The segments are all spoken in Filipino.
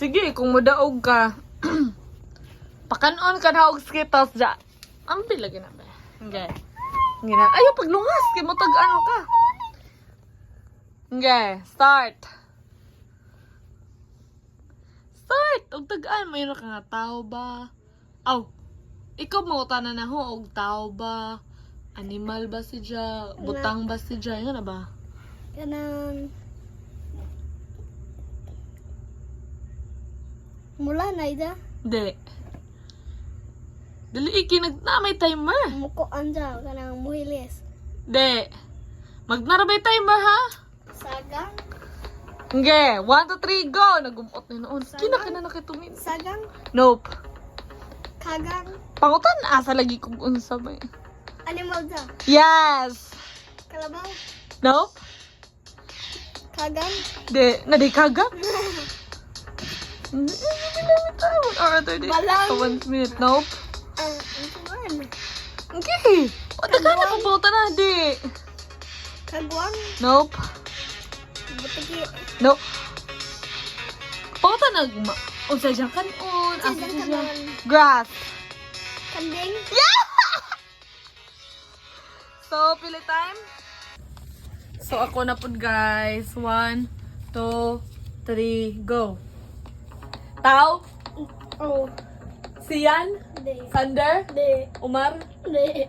Sige, kung mudaog ka, pakanon ka na og skittles dya. Ambil lagi na ba? Okay. Ngina. Ayaw, paglungas. Kaya mo tag-ano ka. Okay, start. Start. Og tag-an. Mayroon ka nga tao ba? Aw. Ikaw mo tanan na ho. Og tao ba? Animal ba si Dya? Butang ba si Dya? Nga na ba? Kanang mula na ida. Hindi. Dali iki na may timer. Muko anja kanang muhilis. Hindi. Magnarabay timer ha? Sagang. Okay, 1, 2, 3, go! Nagumot na noon. Kina ka na nakitumin. Sagang. Nope. Kagang. Pangutan, asa lagi kung unsa ba eh. Animal da. Yes! Kalabaw. Nope. Kagang. De, na di kaga? Balang. 1 minute, nope. Ang kuwan. Okay. O, daga na kaputa na, di. Kagwang. Nope. Butigi. Nope. Pangutan na, unsa dyan kanon, asa Sagang dyan. kanon. Grass. Kanding. Yeah! So, pili time? So, ako na po guys. 1, 2, 3, go. Tao? Oh. Sian? De. Sander? De. Umar? De.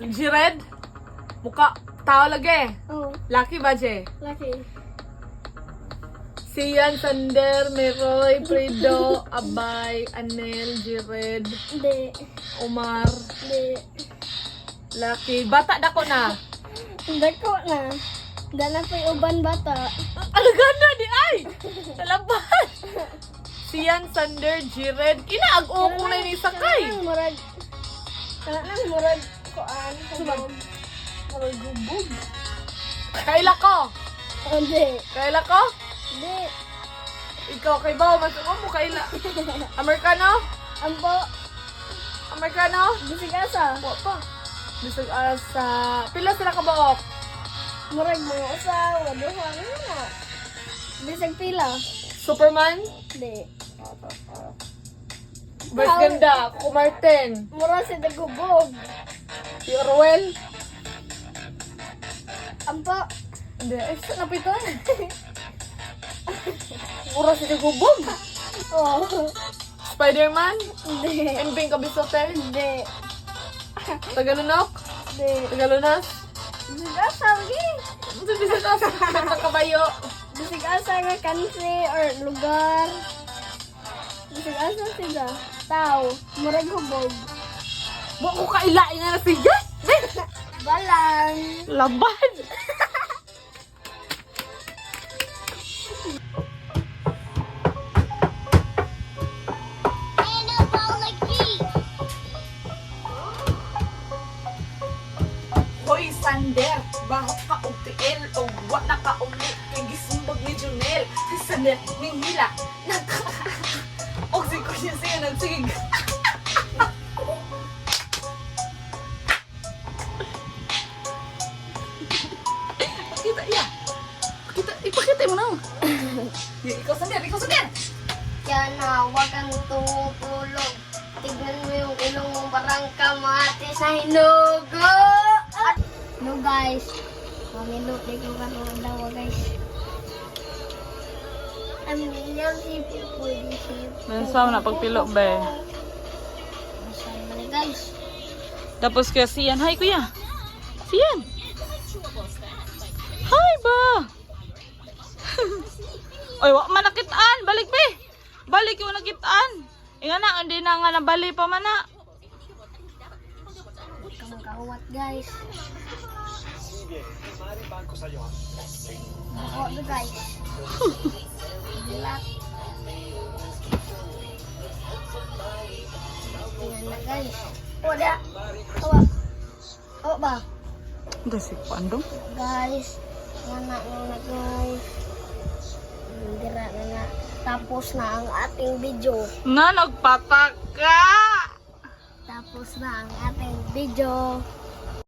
Jired? Muka. Tao lagi. Oh. Lucky ba, Je? Laki. Sian, Sander, Meroy, Fredo, Abay, Anel, Jired, De. Umar, De. Lucky. Bata dako na. Dako na. Dala pa yung uban bata. Alagan na di ay! Talaban! Sian, Sander, Jired. Kinaag-o ko na ni Sakay. Kanang murag. Kanang murag. Kuan. Sumag. Maroy gubog. Kaila ko! Hindi. Kaila ko? Hindi. Ikaw kay Bao, masuko mo kaila. Amerikano? Ampo. Amerikano? Bisigasa. Wa pa. Bisag asa. Pila sila kabaok? Murag mga usaw. Waduha. Ano na? Bisag pila. Superman? Hindi. Bert Ganda? Kumarten? Mura si Dagubog. Si Orwell? Ampo. Hindi, eh, saan napitan? Mura si Gubog? Oh. Spider-Man? Hindi. Hindi. Emping Kabisote? Hindi. Tagalunok? Hindi. Tagalunas? Bisigasa lagi. Ito bisag asa. Sa kabayo. Bisigasa nga country or lugar. Bisigasa sila. Tao. Murag hubog. Wa ko kailain na siya. Balang. Laban. Hoy Sander, bahok ka og tiil o wa na ka uli kay gisumbag ni Junel. Si Sander ning hila. Og si Kuya siya nagsig. Pakita iya. Ipakita mo na. Ikaw Sander, ikaw Sander. Yan na, huwag kang tumutulog. Tignan mo yung ilong mong parang kamati sa hinugo. No guys, mamilo di ko karoon daw guys. Yan si pwede si. Mensaw na pagpilo ba? Masaya na guys. Tapos kaya Sian, hi kuya. Sian. Hi ba? Oy, wa man nakitaan, balik be. Balik yung nakitaan. Inga na, hindi na nga nabali pa man na. Kamang kahuwat guys. Bako na guys. Bilak. Tingnan na guys. Wala. Awa. Awa ba? Ito si Pandong. Guys, na guys. Dira na nga. Tapos na ang ating video. Na, nagpatak ka! Tapos na ang ating video.